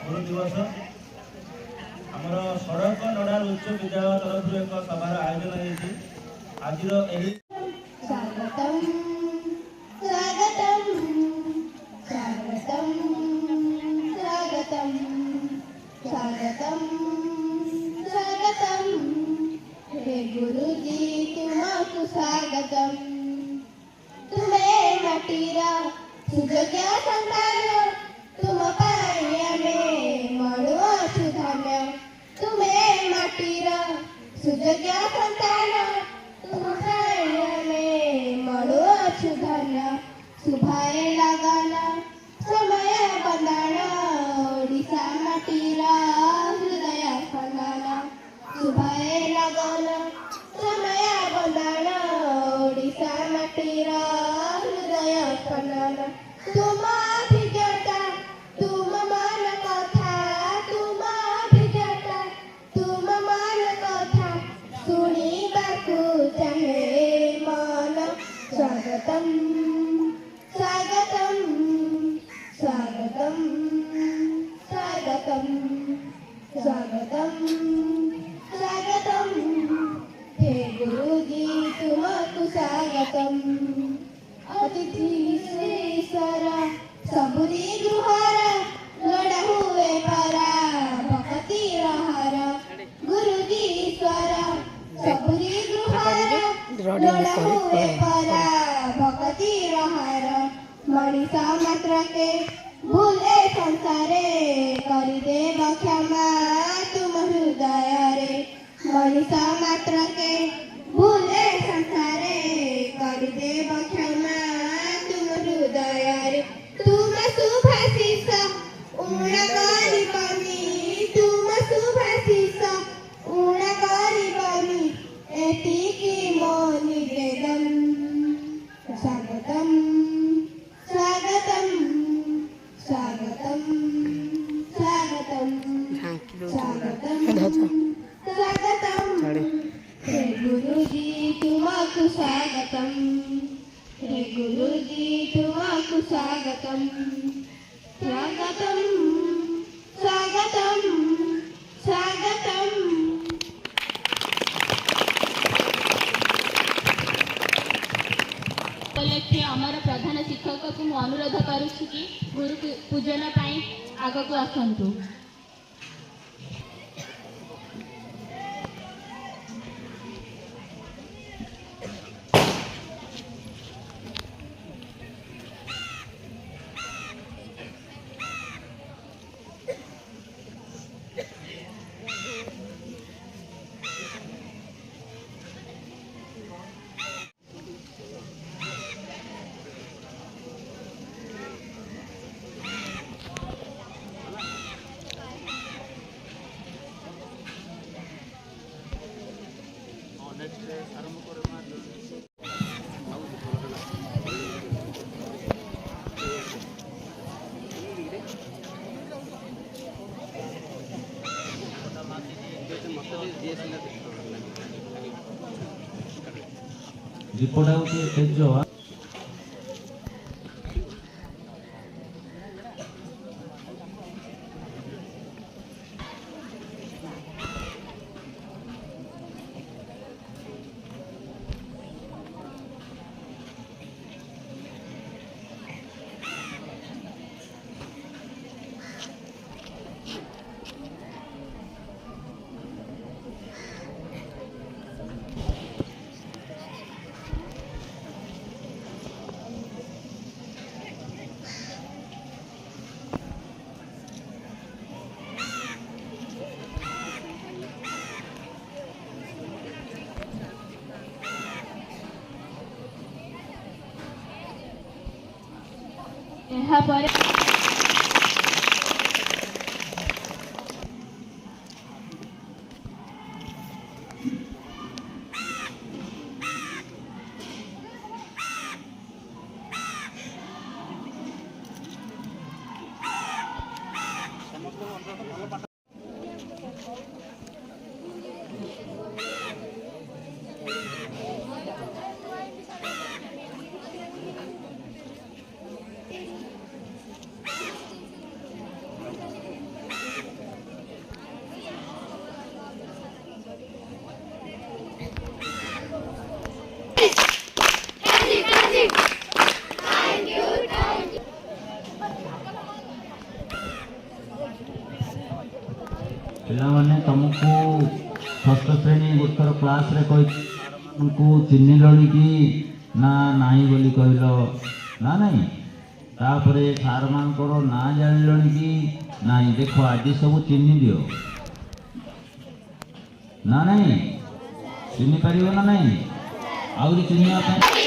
गुरु दिवस आमर सड़क नडाल उच्च विद्यालय तरफ एक सभार आयोजन होती आज स्वागतम स्वागतम स्वागतम स्वागतम स्वागतम स्वागतम हे गुरुजी तुमको स्वागतम तुम्हें माटीरा सुजोग्य संतान तुम मणुअछु धन्य तुम्हें माटीरा सुजोग्य संतान तुम मणुअछु धन्य शुभाए लगाना समय बंदाण ओडिशा माटीरा हृदय खंडाना शुभाए लगाना समय बंदाण ओडिशा माटीरा हृदय खंडाना तुम अभिज्ञता तुम मन कथा तुम अभिज्ञता तुम मन कथा शुणिबाकु चाहे मन स्वागतम स्वागतम स्वागतम स्वागतम स्वागतम स्वागतम हे गुरुजी तुमको स्वागतम अतिथि श्रीश्वर सबुरी गृहर लोड़ा हुए परा भक्ति रहर गुरुजी ईश्वर सबुरी गृहर लोड़ा हुए परा भक्ति रहर मनीषा मात्र के भूले संसारे करी देव क्षमा तुम हृदय रे मनीषा मात्र के भूले संसारे करी देव क्षमा तुम हृदय रे तुम शुभाशिष उण करिबनी तुम शुभाशिष उण करिबनी एतिकी मो निवेदन स्वागतम स्वागतम स्वागतम स्वागतम स्वागतम स्वागतम हे गुरुजी तुमको स्वागतम हे गुरुजी तुमको स्वागतम स्वागतम स्वागतम स्वागतम उपलक्षे आमर प्रधान शिक्षक को मु अनुरोध करुछि कि गुरु पूजन पाई आग को आसंतु। रिपोर्ट आउट जो यहाँ पर ପିଲାମାନେ ତମକୁ ଷଷ୍ଠ ଶ୍ରେଣୀ ଗୋଟେ ଥର କ୍ଲାସ୍ରେ କହିକୁ ଚିହ୍ନିଲଣି କି ନା ନାହିଁ ବୋଲି କହିଲ ନା ନାହିଁ? ତାପରେ ସାର୍ମାନଙ୍କର ନାଁ ଜାଣିଲଣି କି ନାହିଁ? ଦେଖ ଆଜି ସବୁ ଚିହ୍ନି ଦିଅ ନା ନାହିଁ? ଚିହ୍ନି ପାରିବ ନା ନାହିଁ? ଆହୁରି ଚିହ୍ନିବା ପାଇଁ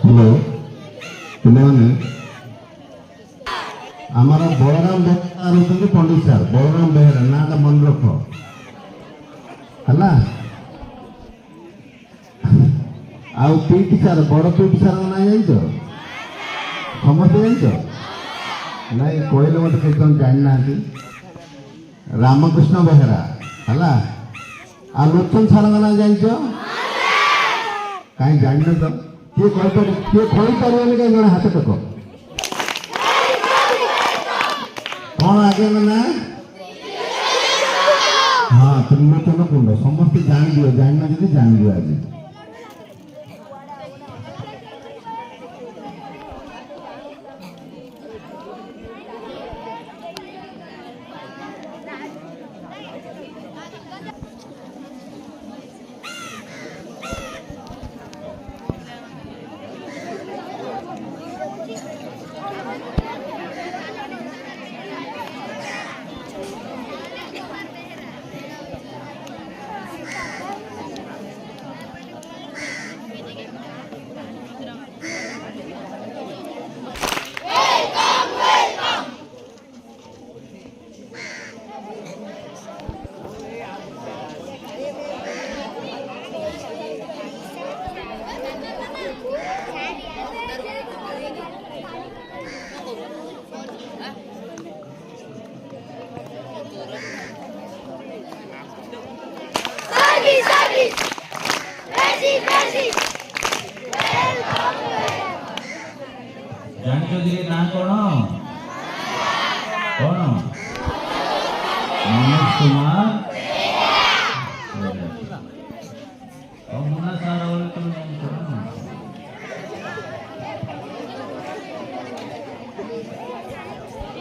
हेलो पिलाने आमर बलराम बेहरा रोचे पंडित सार बलराम बेहरा ना मन रख है आउ पीटी सार बड़ पीटी सार ना जान समस्ते जान ना कहले मत कहीं जाना रामकृष्ण बेहरा है आलोचन सार ना जान कहीं जान तो किए कहीपर जन हाथ टेक कौन आगे ना हाँ त्रिलोचन कुंड समस्त जान दियो जान जी जान दियो आज ଜାଣିଛ ଧୀରେ ନା କଣ କଣ ମନୋଜ କୁମାର ମୁନା ସାର୍ ବୋଲି ତମେ ଜାଣିଛ ନା?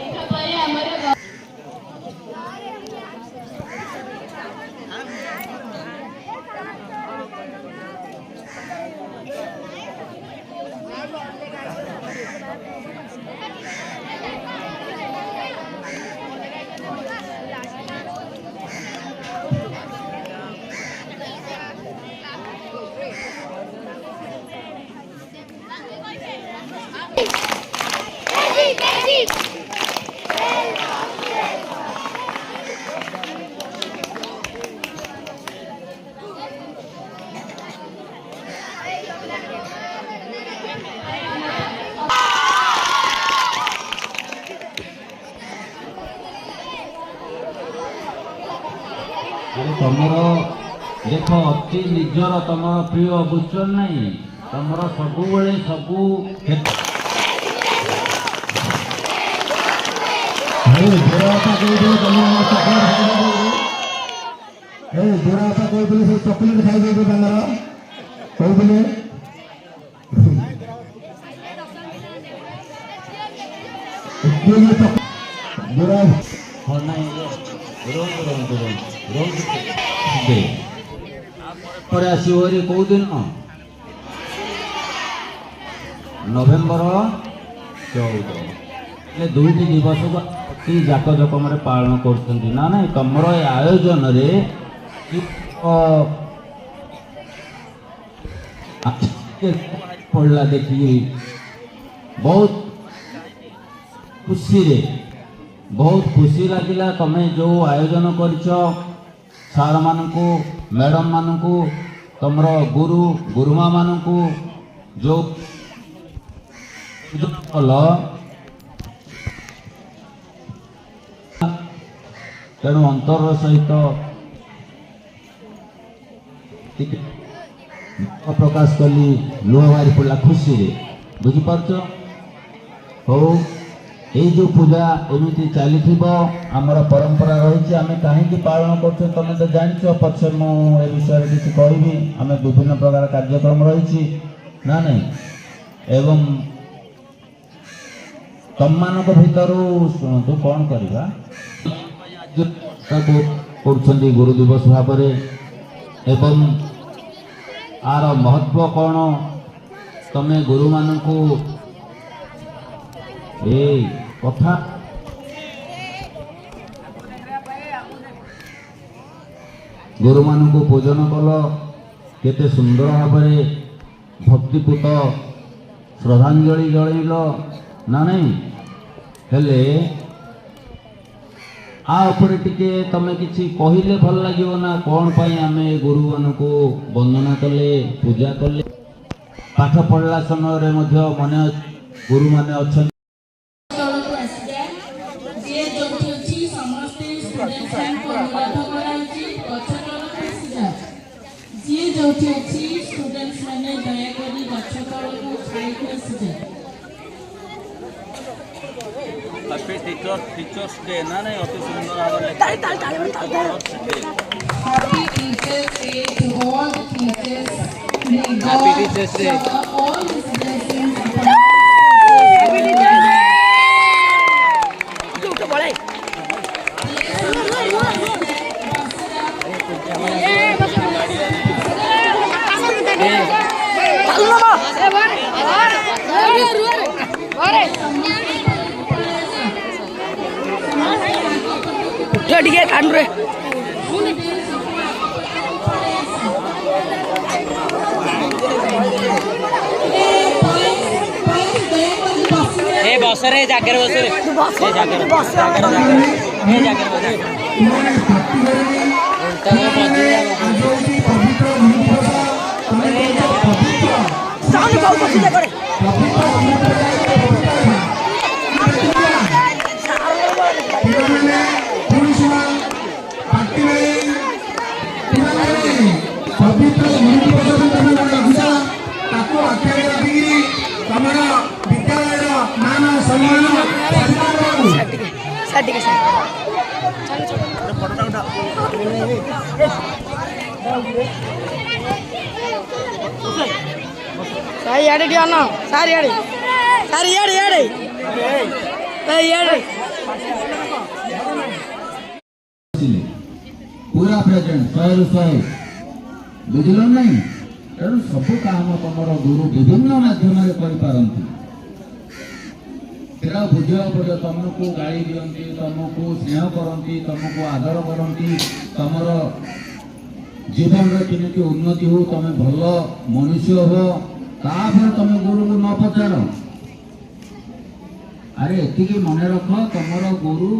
ଏହାପରେ ଆମର ତମର ଦେଖ ଅତି ନିଜର ତମର ପ୍ରିୟ ବୁଝୁଛ ନାହିଁ ତମର ସବୁବେଳେ ସବୁ चॉकलेट खाई कहते ପରେ ଆସିବ ହେରି କୋଉ ଦିନ ନଭେମ୍ବର 14 ହେଲେ ଦୁଇଟି ଦିବସକୁ ଅତି ଜାକଜକମରେ ପାଳନ କରୁଛନ୍ତି ନା ନାଇଁ ତମର ଏ ଆୟୋଜନରେ ପଡ଼ିଲା ଦେଖିକି ବହୁତ ଖୁସି ଲାଗିଲା ତମେ ଯେଉଁ ଆୟୋଜନ କରିଛ ସାର୍ ମାନଙ୍କୁ ମ୍ୟାଡ଼ାମ୍ ମାନଙ୍କୁ ତମର ଗୁରୁମା ମାନଙ୍କୁ ଯେଉଁ କଲ ତେଣୁ ଅନ୍ତର ସହିତ ପ୍ରକାଶ କଲି ଲୁହ ବାହାରି ପଡ଼ିଲା ଖୁସିରେ। ବୁଝିପାରୁଛ? ହଉ, ଏଇ ଯେଉଁ ପୂଜା ଏମିତି ଚାଲିଥିବ, ଆମର ପରମ୍ପରା ରହିଛି। ଆମେ କାହିଁକି ପାଳନ କରୁଛୁ ତମେ ତ ଜାଣିଛ, ପଛେ ମୁଁ ଏ ବିଷୟରେ କିଛି କହିବି। ଆମେ ବିଭିନ୍ନ ପ୍ରକାର କାର୍ଯ୍ୟକ୍ରମ ରହିଛି ନା ନାହିଁ, ଏବଂ ତମମାନଙ୍କ ଭିତରୁ ଶୁଣନ୍ତୁ କ'ଣ କରିବା ତାକୁ କରୁଛନ୍ତି ଗୁରୁ ଦିବସ ଭାବରେ, ଏବଂ ଆର ମହତ୍ଵ କ'ଣ ତମେ ଗୁରୁମାନଙ୍କୁ ଏ କଥା ଗୁରୁମାନଙ୍କୁ ପୂଜନ କଲ, କେତେ ସୁନ୍ଦର ଭାବରେ ଭକ୍ତିପୂତ ଶ୍ରଦ୍ଧାଞ୍ଜଳି ଜଣାଇଲ ନା ନାହିଁ? ହେଲେ ଆ ଉପରେ ଟିକେ ତମେ କିଛି କହିଲେ ଭଲ ଲାଗିବ ନା? କ'ଣ ପାଇଁ ଆମେ ଗୁରୁମାନଙ୍କୁ ବନ୍ଦନା କଲେ, ପୂଜା କଲେ? ପାଠ ପଢ଼ିଲା ସମୟରେ ମଧ୍ୟ ମନେ ଗୁରୁମାନେ ଅଛନ୍ତି। टीचर्स डे ना नहीं अति सुंदर भाବରେ Happy Teachers Day to all the teachers. May God shower all His blessings upon ଟିକେ କାନରେ ए बसरे जागर बसरे ए जागर ए जागर ସାଉଣ୍ଡ ବହୁତ ପସନ୍ଦ କରେ सारी याडे दियाना सारी याडे पूरा प्रेजेंट 100 बुझल नहीं। तेणु सब काम तुम गुरु विभिन्न माध्यम करती बुझा पड़े। तुमको गाड़ी दिखती, तुमको स्नेह करती, तुमको आदर करती, तुम जीवन केमी उन्नति हो, तुम भल मनुष्य हो, तापर तुम गुरु को न पचार। अरे एति मन रख, तुम गुरु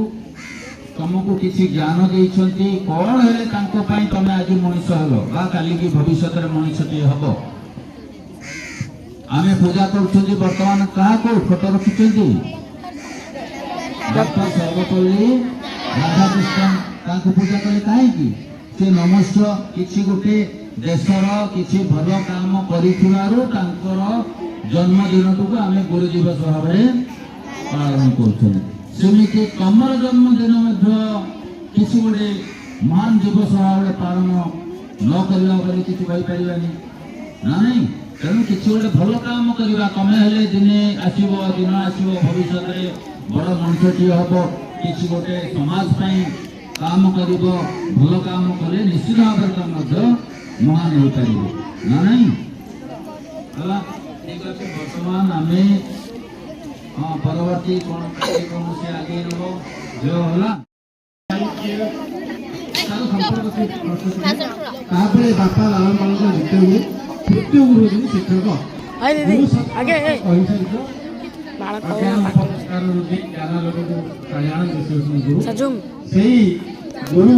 तुमको किसी ज्ञान देइछंती, कौन हेले तांको पई तमे आज मनुष्य हलो बा काली की भविष्य रे मनुष्यटी हबो। आमे पूजा करछंती वर्तमान कहा को फोटो रखिछंती डॉक्टर सर्वपल्ली राधाकृष्ण तांको पूजा करे काहे की से नमस्कार किछि गोटे देशर किछि भल काम करिथिबारु तांकर जन्मदिन को आमे गुरु दिवस भाबरे पालन करछंती। सेमिति तमर जन्मदिन किसी गोटे महान दिवस भाव पालन न कर किसी पारानी ना नहीं। तेणु किसी गोटे भल काम करवा, तमें हेले दिने आसब दिन आसब भविष्य में बड़ मनुष्यटी हम, किसी गोटे समाज काम कर भल काम कले निश्चित भाव महान हो पार ना नहीं। ठीक अच्छे बर्तमान आम परवर्ती कौन से आगे रो जो होला बापा लालन पालन द्वितीय हुए, तृतीय गुरु शिक्षक गुरु गुरु